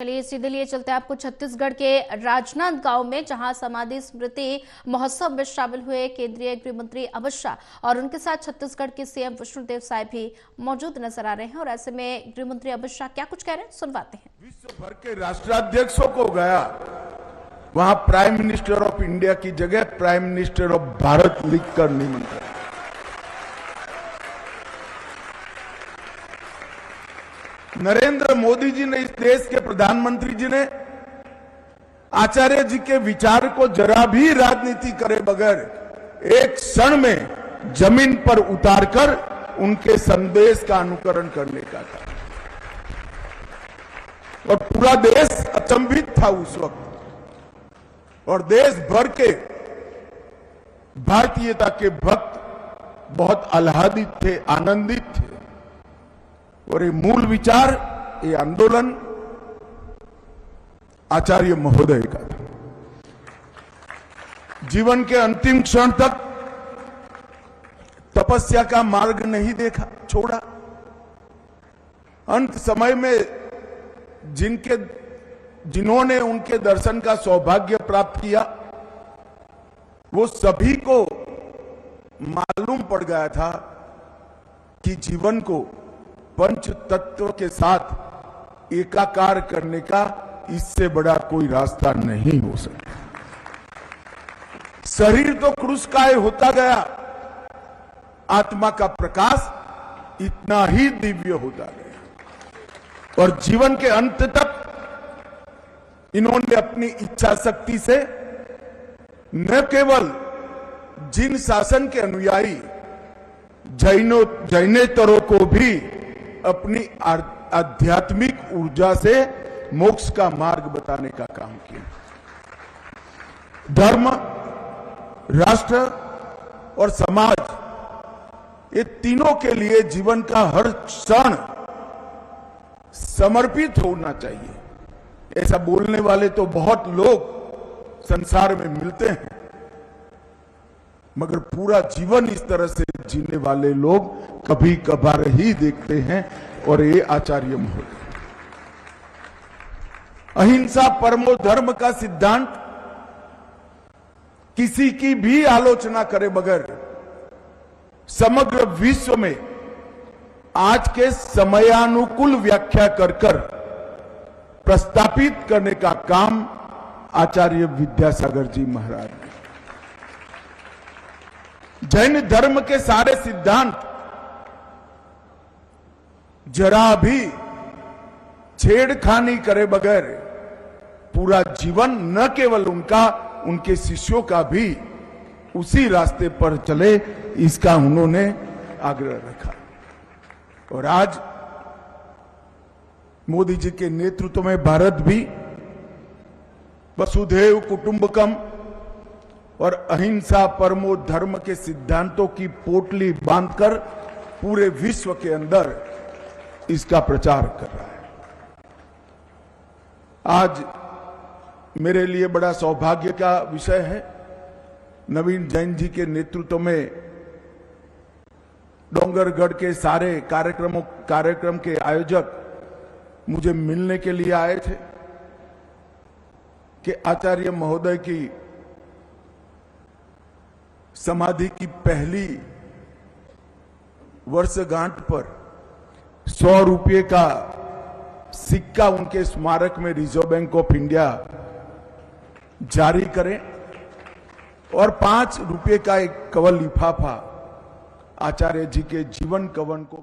चलिए सीधे लिए चलते हैं आपको छत्तीसगढ़ के राजनांदगांव में, जहां समाधि स्मृति महोत्सव में शामिल हुए केंद्रीय गृह मंत्री अमित शाह और उनके साथ छत्तीसगढ़ के सीएम विष्णुदेव साय भी मौजूद नजर आ रहे हैं। और ऐसे में गृह मंत्री अमित शाह क्या कुछ कह रहे हैं, सुनवाते हैं। विश्व भर के राष्ट्राध्यक्षों को गया, वहां प्राइम मिनिस्टर ऑफ इंडिया की जगह प्राइम मिनिस्टर ऑफ भारत लिखकर निमंत्रण। नरेंद्र मोदी जी ने, इस देश के प्रधानमंत्री जी ने आचार्य जी के विचार को जरा भी राजनीति करे बगैर एक क्षण में जमीन पर उतारकर उनके संदेश का अनुकरण करने का था। और पूरा देश अचंभित था उस वक्त, और देश भर के भारतीयता के भक्त बहुत आह्लादित थे, आनंदित थे। और ये मूल विचार, ये आंदोलन आचार्य महोदय का था। जीवन के अंतिम क्षण तक तपस्या का मार्ग नहीं देखा, छोड़ा। अंत समय में जिन्होंने उनके दर्शन का सौभाग्य प्राप्त किया, वो सभी को मालूम पड़ गया था कि जीवन को पंच तत्व के साथ एकाकार करने का इससे बड़ा कोई रास्ता नहीं हो सकता। शरीर तो क्रूसकाय होता गया, आत्मा का प्रकाश इतना ही दिव्य होता गया। और जीवन के अंत तक इन्होंने अपनी इच्छा शक्ति से न केवल जिन शासन के अनुयायी जैनेतरों को भी अपनी आध्यात्मिक ऊर्जा से मोक्ष का मार्ग बताने का काम किया। धर्म, राष्ट्र और समाज, ये तीनों के लिए जीवन का हर क्षण समर्पित होना चाहिए। ऐसा बोलने वाले तो बहुत लोग संसार में मिलते हैं, मगर पूरा जीवन इस तरह से जीने वाले लोग कभी कभार ही देखते हैं। और ये आचार्य महोदय अहिंसा परमो धर्म का सिद्धांत किसी की भी आलोचना करे बगैर समग्र विश्व में आज के समयानुकूल व्याख्या कर प्रस्तापित करने का काम आचार्य विद्यासागर जी महाराज ने। जैन धर्म के सारे सिद्धांत जरा भी छेड़खानी करे बगैर पूरा जीवन, न केवल उनका, उनके शिष्यों का भी उसी रास्ते पर चले, इसका उन्होंने आग्रह रखा। और आज मोदी जी के नेतृत्व में भारत भी वसुधैव कुटुंबकम और अहिंसा परमो धर्म के सिद्धांतों की पोटली बांधकर पूरे विश्व के अंदर इसका प्रचार कर रहा है। आज मेरे लिए बड़ा सौभाग्य का विषय है, नवीन जैन जी के नेतृत्व में डोंगरगढ़ के सारे कार्यक्रम के आयोजक मुझे मिलने के लिए आए थे कि आचार्य महोदय की समाधि की पहली वर्षगांठ पर 100 रुपये का सिक्का उनके स्मारक में रिजर्व बैंक ऑफ इंडिया जारी करें और 5 रुपये का एक कवल लिफाफा आचार्य जी के जीवन कवन को